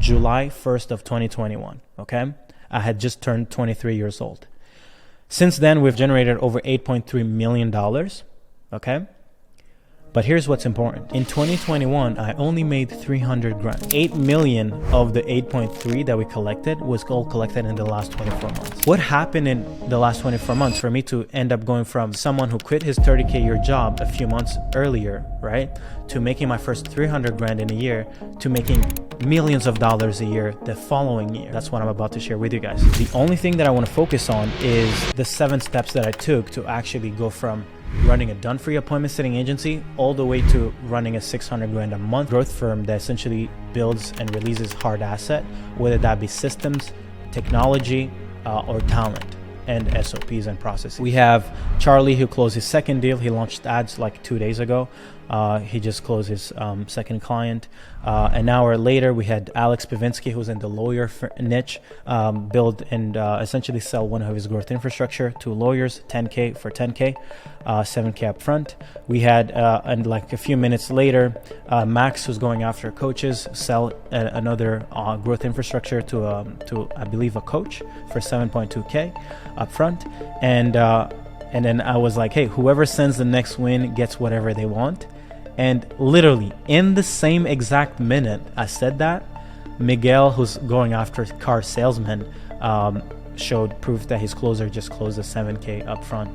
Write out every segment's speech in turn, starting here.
July 1st of 2021, okay? I had just turned 23 years old. Since then, we've generated over $8.3 million, okay? But here's what's important. In 2021, I only made 300 grand. 8 million of the 8.3 that we collected was all collected in the last 24 months. What happened in the last 24 months for me to end up going from someone who quit his 30K year job a few months earlier, right, to making my first 300 grand in a year, to making millions of dollars a year the following year? That's what I'm about to share with you guys. The only thing that I want to focus on is the 7 steps that I took to actually go from running a done-for-you appointment setting agency all the way to running a 600 grand a month growth firm that essentially builds and releases hard asset, whether that be systems, technology, or talent, and SOPs and processes. We have Charlie, who closed his second deal. He launched ads like 2 days ago. He just closed his second client. An hour later, we had Alex Pavinsky, who's in the lawyer niche, build and essentially sell one of his growth infrastructure to lawyers, 10K for 10K, 7K up front. We had, and like a few minutes later, Max, who's going after coaches, sell another growth infrastructure to I believe a coach for 7.2K up front. And then I was like, hey, whoever sends the next win gets whatever they want. And literally in the same exact minute I said that, Miguel, who's going after car salesman, showed proof that his closer just closed a 7K upfront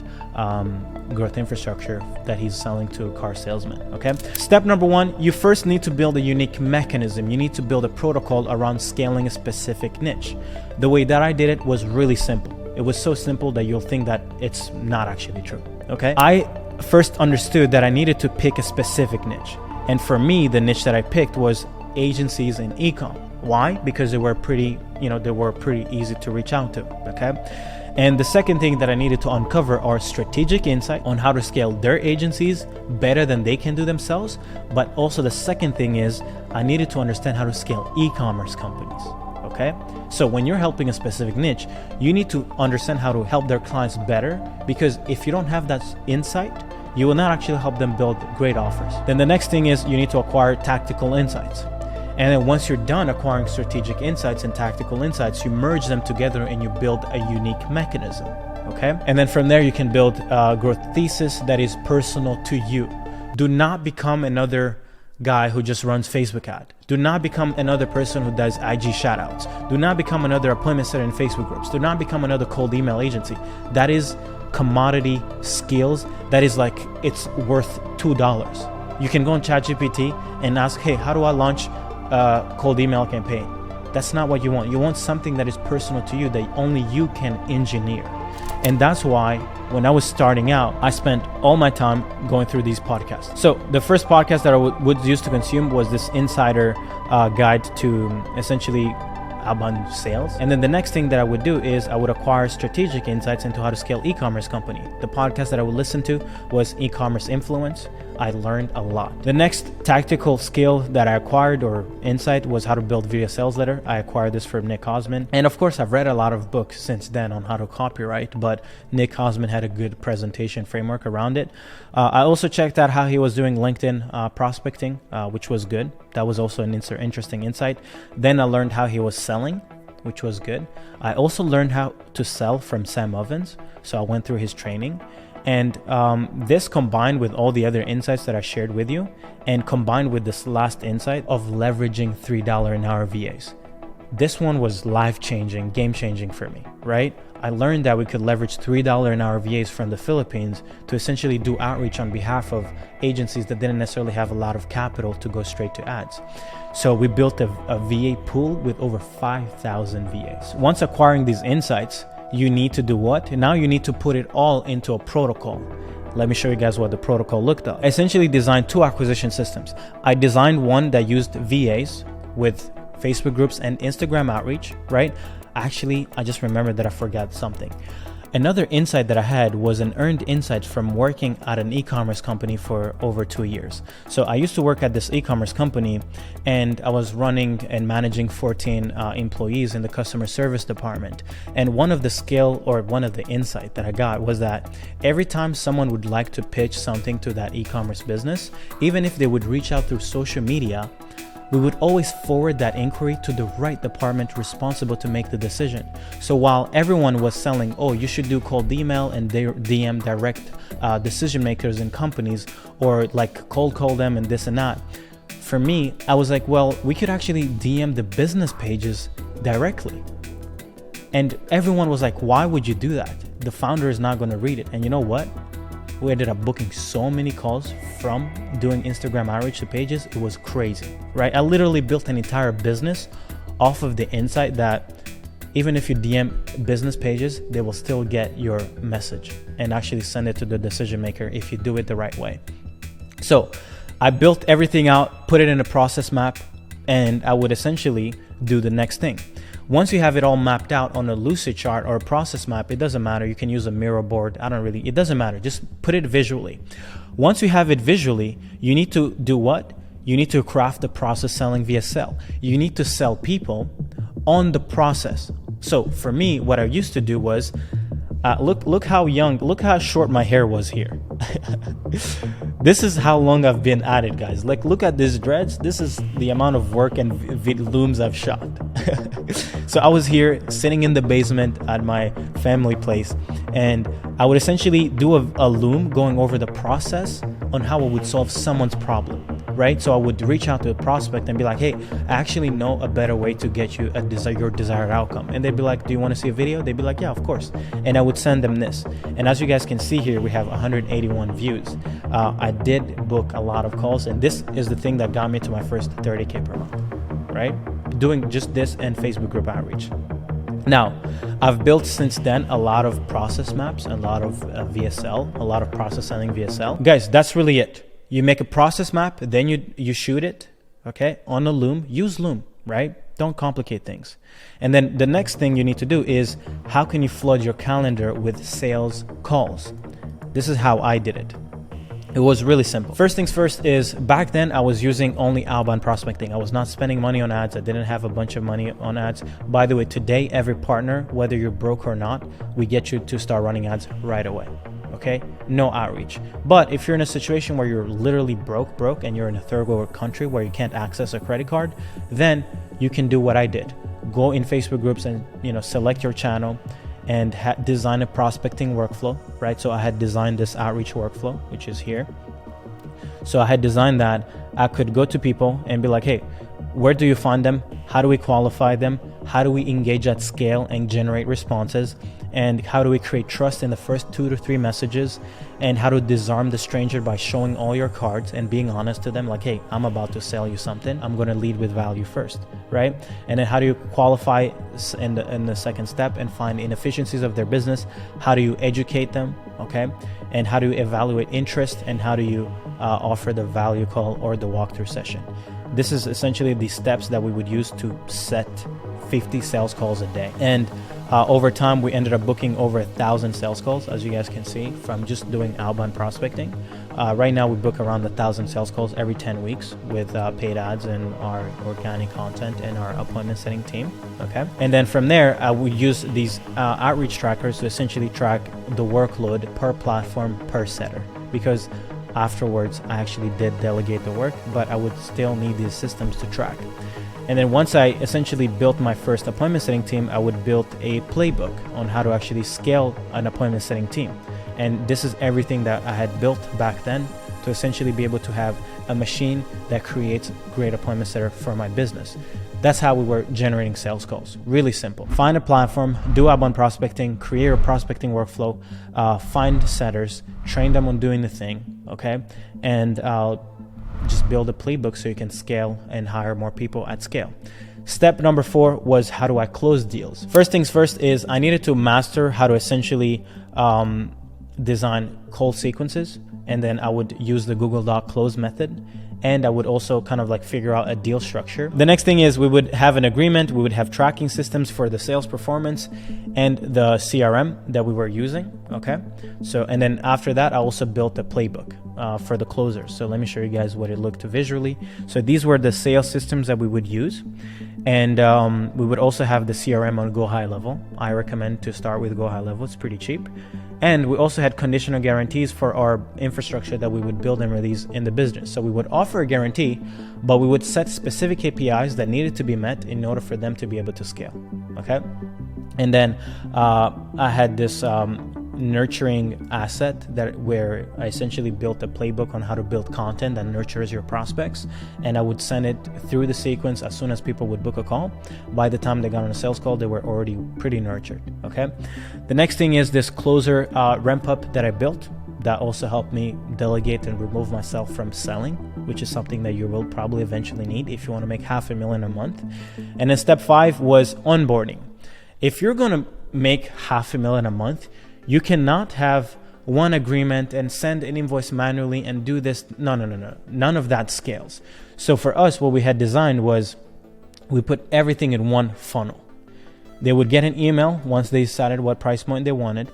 growth infrastructure that he's selling to car salesmen. Okay. Step number 1, you first need to build a unique mechanism. You need to build a protocol around scaling a specific niche. The way that I did it was really simple. It was so simple that you'll think that it's not actually true. Okay. I first understood that I needed to pick a specific niche. And for me, the niche that I picked was agencies in e-com. Why? Because they were pretty easy to reach out to. Okay. And the second thing that I needed to uncover are strategic insight on how to scale their agencies better than they can do themselves. But also the second thing is I needed to understand how to scale e-commerce companies. Okay. So when you're helping a specific niche, you need to understand how to help their clients better, because if you don't have that insight, you will not actually help them build great offers. Then the next thing is you need to acquire tactical insights. And then once you're done acquiring strategic insights and tactical insights, you merge them together and you build a unique mechanism. Okay. And then from there, you can build a growth thesis that is personal to you. Do not become another guy who just runs Facebook ad. Do not become another person who does IG shoutouts. Do not become another appointment setter in Facebook groups. Do not become another cold email agency. That is commodity skills. That is like, it's worth $2. You can go on ChatGPT and ask, hey, how do I launch a cold email campaign? That's not what you want. You want something that is personal to you, that only you can engineer. And that's why when I was starting out, I spent all my time going through these podcasts. So the first podcast that I would use to consume was this insider guide to essentially outbound sales. And then the next thing that I would do is I would acquire strategic insights into how to scale e-commerce company. The podcast that I would listen to was e-commerce influence. I learned a lot. The next tactical skill that I acquired or insight was how to build video sales letter. I acquired this from Nick Osman. And of course, I've read a lot of books since then on how to copyright, but Nick Osman had a good presentation framework around it. I also checked out how he was doing LinkedIn prospecting, which was good. That was also an interesting insight. Then I learned how he was selling, which was good. I also learned how to sell from Sam Ovens. So I went through his training. And this combined with all the other insights that I shared with you, and combined with this last insight of leveraging $3 an hour VAs. This one was life-changing, game-changing for me, right? I learned that we could leverage $3 an hour VAs from the Philippines to essentially do outreach on behalf of agencies that didn't necessarily have a lot of capital to go straight to ads. So we built a VA pool with over 5,000 VAs. Once acquiring these insights, you need to do what? Now you need to put it all into a protocol. Let me show you guys what the protocol looked like. I essentially designed 2 acquisition systems. I designed one that used VAs with Facebook groups and Instagram outreach, right? Actually, I just remembered that I forgot something. Another insight that I had was an earned insight from working at an e-commerce company for over 2 years. So I used to work at this e-commerce company, and I was running and managing 14 employees in the customer service department. And one of the insight that I got was that every time someone would like to pitch something to that e-commerce business, even if they would reach out through social media, we would always forward that inquiry to the right department responsible to make the decision. So while everyone was selling, oh, you should do cold email and DM direct decision makers in companies, or like cold call them and this and that, for me, I was like, well, we could actually DM the business pages directly. And everyone was like, why would you do that? The founder is not going to read it. And you know what? We ended up booking so many calls from doing Instagram outreach to pages. It was crazy, right? I literally built an entire business off of the insight that even if you DM business pages, they will still get your message and actually send it to the decision maker if you do it the right way. So I built everything out, put it in a process map, and I would essentially do the next thing. Once you have it all mapped out on a Lucid chart or a process map, it doesn't matter. You can use a mirror board. It doesn't matter. Just put it visually. Once you have it visually, you need to do what? You need to craft the process selling via sell. You need to sell people on the process. So for me, what I used to do was, look how short my hair was here. This is how long I've been at it, guys. Like, look at these dreads. This is the amount of work and looms I've shot. So I was here sitting in the basement at my family place, and I would essentially do a loom going over the process on how I would solve someone's problem, right? So I would reach out to a prospect and be like, hey, I actually know a better way to get you your desired outcome. And they'd be like, do you want to see a video? They'd be like, yeah, of course. And I would send them this. And as you guys can see here, we have 181 views. I did book a lot of calls, and this is the thing that got me to my first 30K per month, right? Doing just this and Facebook group outreach. Now, I've built since then a lot of process maps, a lot of VSL, a lot of process selling VSL. Guys, that's really it. You make a process map, then you shoot it, okay, on a loom. Use loom, right? Don't complicate things. And then the next thing you need to do is, how can you flood your calendar with sales calls? This is how I did it. It was really simple. First things first is, back then I was using only outbound prospecting. I was not spending money on ads. I didn't have a bunch of money on ads. By the way, today, every partner, whether you're broke or not, we get you to start running ads right away. Okay? No outreach. But if you're in a situation where you're literally broke, and you're in a third world country where you can't access a credit card, then you can do what I did. Go in Facebook groups and, select your channel and design a prospecting workflow, right? So I had designed this outreach workflow, which is here. So I had designed that I could go to people and be like, hey, where do you find them? How do we qualify them? How do we engage at scale and generate responses? And how do we create trust in the first 2 to 3 messages? And how to disarm the stranger by showing all your cards and being honest to them, like, hey, I'm about to sell you something. I'm going to lead with value first, right? And then how do you qualify in the second step and find inefficiencies of their business? How do you educate them, okay? And how do you evaluate interest? And how do you offer the value call or the walkthrough session? This is essentially the steps that we would use to set 50 sales calls a day. And over time, we ended up booking over 1,000 sales calls, as you guys can see, from just doing outbound prospecting. Right now, we book around 1,000 sales calls every 10 weeks with paid ads and our organic content and our appointment setting team. Okay. And then from there, we use these outreach trackers to essentially track the workload per platform per setter, because afterwards, I actually did delegate the work, but I would still need these systems to track. And then once I essentially built my first appointment setting team, I would build a playbook on how to actually scale an appointment setting team. And this is everything that I had built back then to essentially be able to have a machine that creates great appointment setter for my business. That's how we were generating sales calls. Really simple. Find a platform, do outbound prospecting, create a prospecting workflow, find setters, train them on doing the thing, okay? And just build a playbook so you can scale and hire more people at scale. Step number 4 was, how do I close deals? First things first is I needed to master how to essentially design call sequences, and then I would use the Google Doc close method. And I would also kind of like figure out a deal structure. The next thing is we would have an agreement. We would have tracking systems for the sales performance and the CRM that we were using. Okay. So, and then after that, I also built a playbook. for the closers. So let me show you guys what it looked visually. So these were the sales systems that we would use. And we would also have the CRM on Go High Level. I recommend to start with Go High Level. It's pretty cheap. And we also had conditional guarantees for our infrastructure that we would build and release in the business. So we would offer a guarantee, but we would set specific KPIs that needed to be met in order for them to be able to scale. Okay. And then I had this nurturing asset where I essentially built a playbook on how to build content that nurtures your prospects, and I would send it through the sequence as soon as people would book a call. By the time they got on a sales call, they were already pretty nurtured. Okay. The next thing is this closer ramp up that I built that also helped me delegate and remove myself from selling, which is something that you will probably eventually need if you want to make $500,000 a month. And then step 5 was onboarding. If you're going to make $500,000 a month, you cannot have one agreement and send an invoice manually and do this. No. None of that scales. So for us, what we had designed was we put everything in one funnel. They would get an email once they decided what price point they wanted.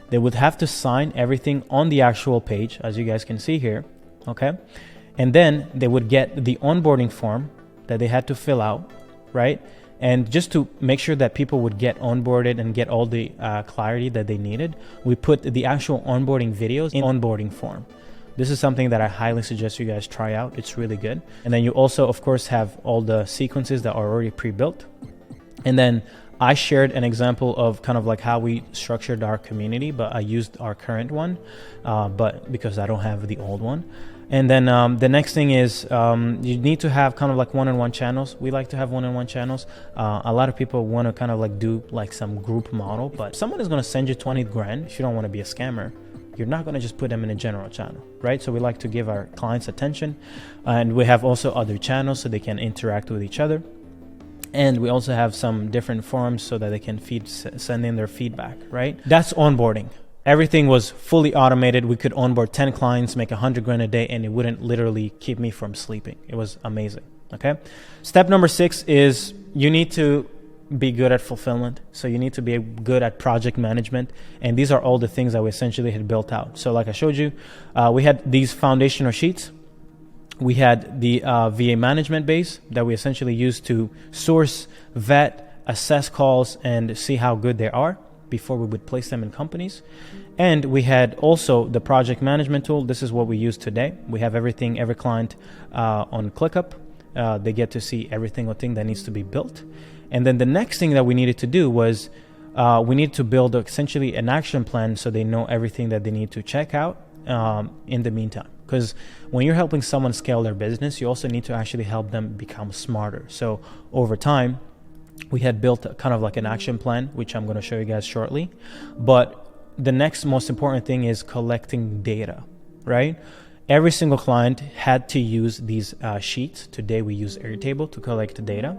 They would have to sign everything on the actual page, as you guys can see here. Okay. And then they would get the onboarding form that they had to fill out, right? And just to make sure that people would get onboarded and get all the clarity that they needed, we put the actual onboarding videos in onboarding form. This is something that I highly suggest you guys try out. It's really good. And then you also, of course, have all the sequences that are already pre-built. And then I shared an example of kind of like how we structured our community, but I used our current one, but because I don't have the old one. And then the next thing is you need to have kind of like one-on-one channels. We like to have one-on-one channels. A lot of people want to kind of like do like some group model, but someone is going to send you 20 grand. If you don't want to be a scammer, you're not going to just put them in a general channel, right? So we like to give our clients attention, and we have also other channels so they can interact with each other. And we also have some different forums so that they can send in their feedback, right? That's onboarding. Everything was fully automated. We could onboard 10 clients, make 100 grand a day, and it wouldn't literally keep me from sleeping. It was amazing. Okay. Step number 6 is you need to be good at fulfillment. So you need to be good at project management. And these are all the things that we essentially had built out. So like I showed you, we had these foundational sheets. We had the VA management base that we essentially used to source, vet, assess calls, and see how good they are before we would place them in companies. And we had also the project management tool. This is what we use today. We have everything, every client on ClickUp. They get to see every single thing that needs to be built. And then the next thing that we needed to do was we need to build essentially an action plan so they know everything that they need to check out in the meantime. Because when you're helping someone scale their business, you also need to actually help them become smarter. So over time, we had built kind of like an action plan, which I'm going to show you guys shortly. But the next most important thing is collecting data, right? Every single client had to use these sheets. Today we use Airtable to collect data.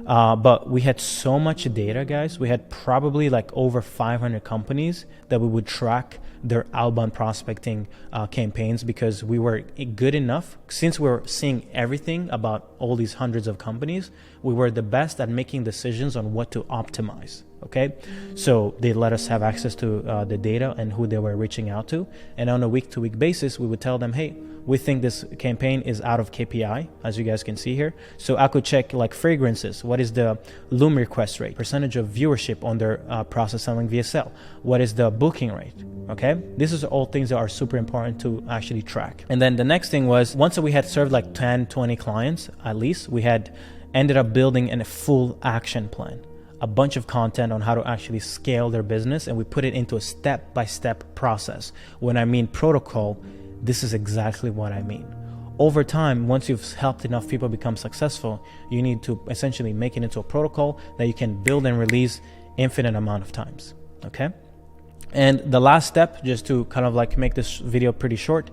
But we had so much data, guys. We had probably like over 500 companies that we would track their outbound prospecting campaigns, because we were good enough. Since we were seeing everything about all these hundreds of companies, we were the best at making decisions on what to optimize. Okay, so they let us have access to the data and who they were reaching out to. And on a week-to-week basis, we would tell them, hey, we think this campaign is out of KPI, as you guys can see here. So I could check like fragrances. What is the Loom request rate? Percentage of viewership on their process selling VSL? What is the booking rate? Okay, this is all things that are super important to actually track. And then the next thing was, once we had served like 10, 20 clients, at least, we had ended up building a full action plan. A bunch of content on how to actually scale their business, and we put it into a step-by-step process. When I mean protocol, this is exactly what I mean. Over time, once you've helped enough people become successful, you need to essentially make it into a protocol that you can build and release infinite amount of times, okay? And the last step, just to kind of like make this video pretty short,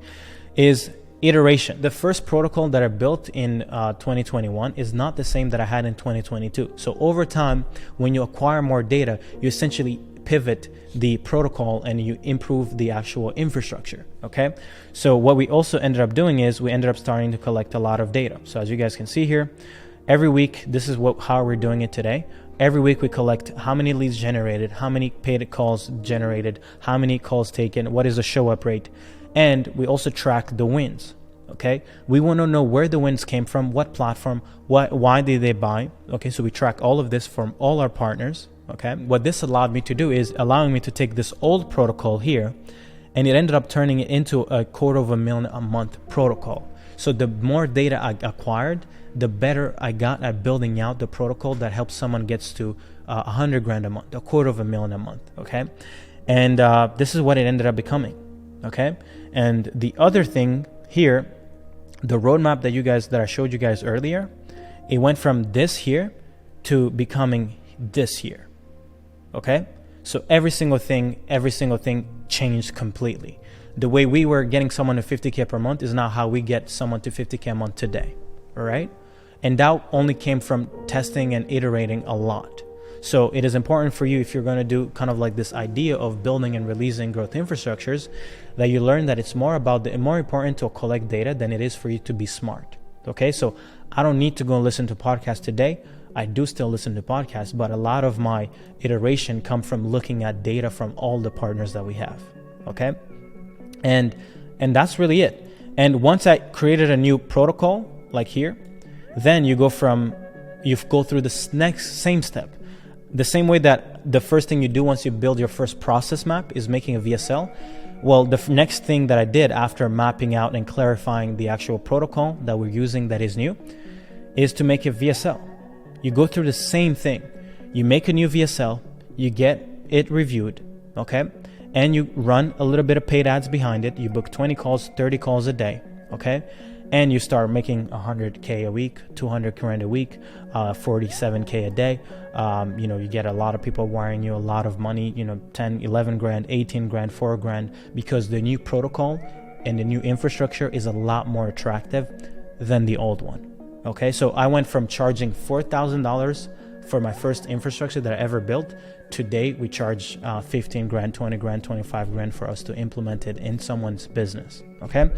is iteration. The first protocol that I built in 2021 is not the same that I had in 2022. So over time, when you acquire more data, you essentially pivot the protocol and you improve the actual infrastructure. Okay. So what we also ended up doing is we ended up starting to collect a lot of data. So as you guys can see here, every week, this is how we're doing it today. Every week we collect how many leads generated, how many paid calls generated, how many calls taken, what is the show up rate. And we also track the wins. Okay, we want to know where the wins came from, what platform, why did they buy. Okay, so we track all of this from all our partners. Okay, what this allowed me to do is allowing me to take this old protocol here, and it ended up turning it into a $250,000 a month protocol. So the more data I acquired, the better I got at building out the protocol that helps someone gets to $100,000 a month, $250,000 a month. Okay, and this is what it ended up becoming. Okay, and the other thing here, the roadmap that I showed you guys earlier, it went from this here to becoming this here. Okay, so every single thing changed completely. The way we were getting someone to 50K per month is now how we get someone to 50K a month today. All right, and that only came from testing and iterating a lot. So it is important for you, if you're going to do kind of like this idea of building and releasing growth infrastructures, that you learn that it's more important to collect data than it is for you to be smart. Okay, so I don't need to go and listen to podcasts today. I do still listen to podcasts, but a lot of my iteration come from looking at data from all the partners that we have. Okay, and that's really it. And once I created a new protocol like here, then you go through the next same step. The same way that the first thing you do once you build your first process map is making a VSL. Well, the next thing that I did after mapping out and clarifying the actual protocol that we're using that is new is to make a VSL. You go through the same thing. You make a new VSL, you get it reviewed, okay? And you run a little bit of paid ads behind it. You book 20 calls, 30 calls a day, okay? And you start making 100K a week, 200 grand a week, 47K a day. You get a lot of people wiring you a lot of money, 10, 11 grand, 18 grand, 4 grand, because the new protocol and the new infrastructure is a lot more attractive than the old one. Okay, so I went from charging $4,000 for my first infrastructure that I ever built. Today, we charge 15 grand, 20 grand, 25 grand for us to implement it in someone's business. Okay.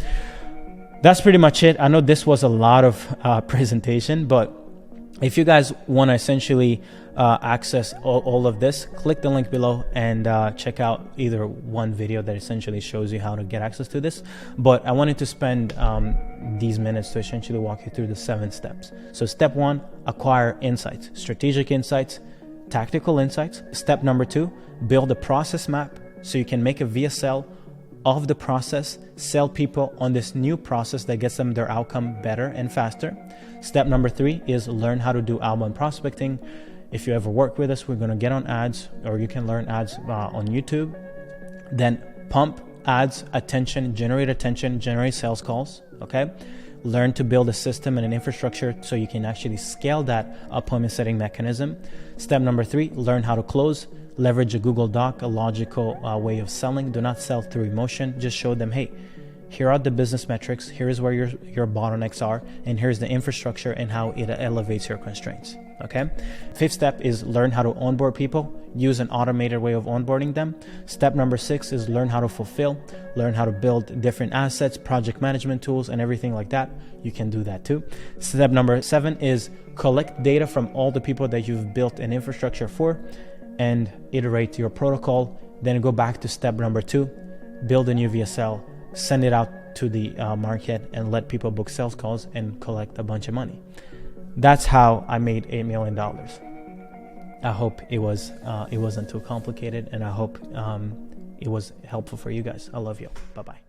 That's pretty much it. I know this was a lot of presentation, but if you guys want to essentially access all of this, click the link below and check out either one video that essentially shows you how to get access to this. But I wanted to spend these minutes to essentially walk you through the 7 steps. So step 1, acquire insights, strategic insights, tactical insights. Step number 2, build a process map so you can make a VSL of the process, sell people on this new process that gets them their outcome better and faster. Step number 3 is learn how to do outbound prospecting. If you ever work with us, we're going to get on ads, or you can learn ads on YouTube. Then pump ads, generate sales calls. Okay. Learn to build a system and an infrastructure so you can actually scale that appointment setting mechanism. Step number 3, learn how to close. Leverage a Google Doc, a logical way of selling. Do not sell through emotion. Just show them, hey, here are the business metrics. Here's where your bottlenecks are, and here's the infrastructure and how it elevates your constraints. Okay. 5th step is learn how to onboard people. Use an automated way of onboarding them. Step number 6 is learn how to fulfill. Learn how to build different assets, project management tools, and everything like that. You can do that too. Step number 7 is collect data from all the people that you've built an infrastructure for, and iterate your protocol. Then go back to step number 2, build a new VSL, send it out to the market, and let people book sales calls and collect a bunch of money. That's how I made $8 million. I hope it wasn't too complicated, and I hope it was helpful for you guys. I love you. Bye-bye.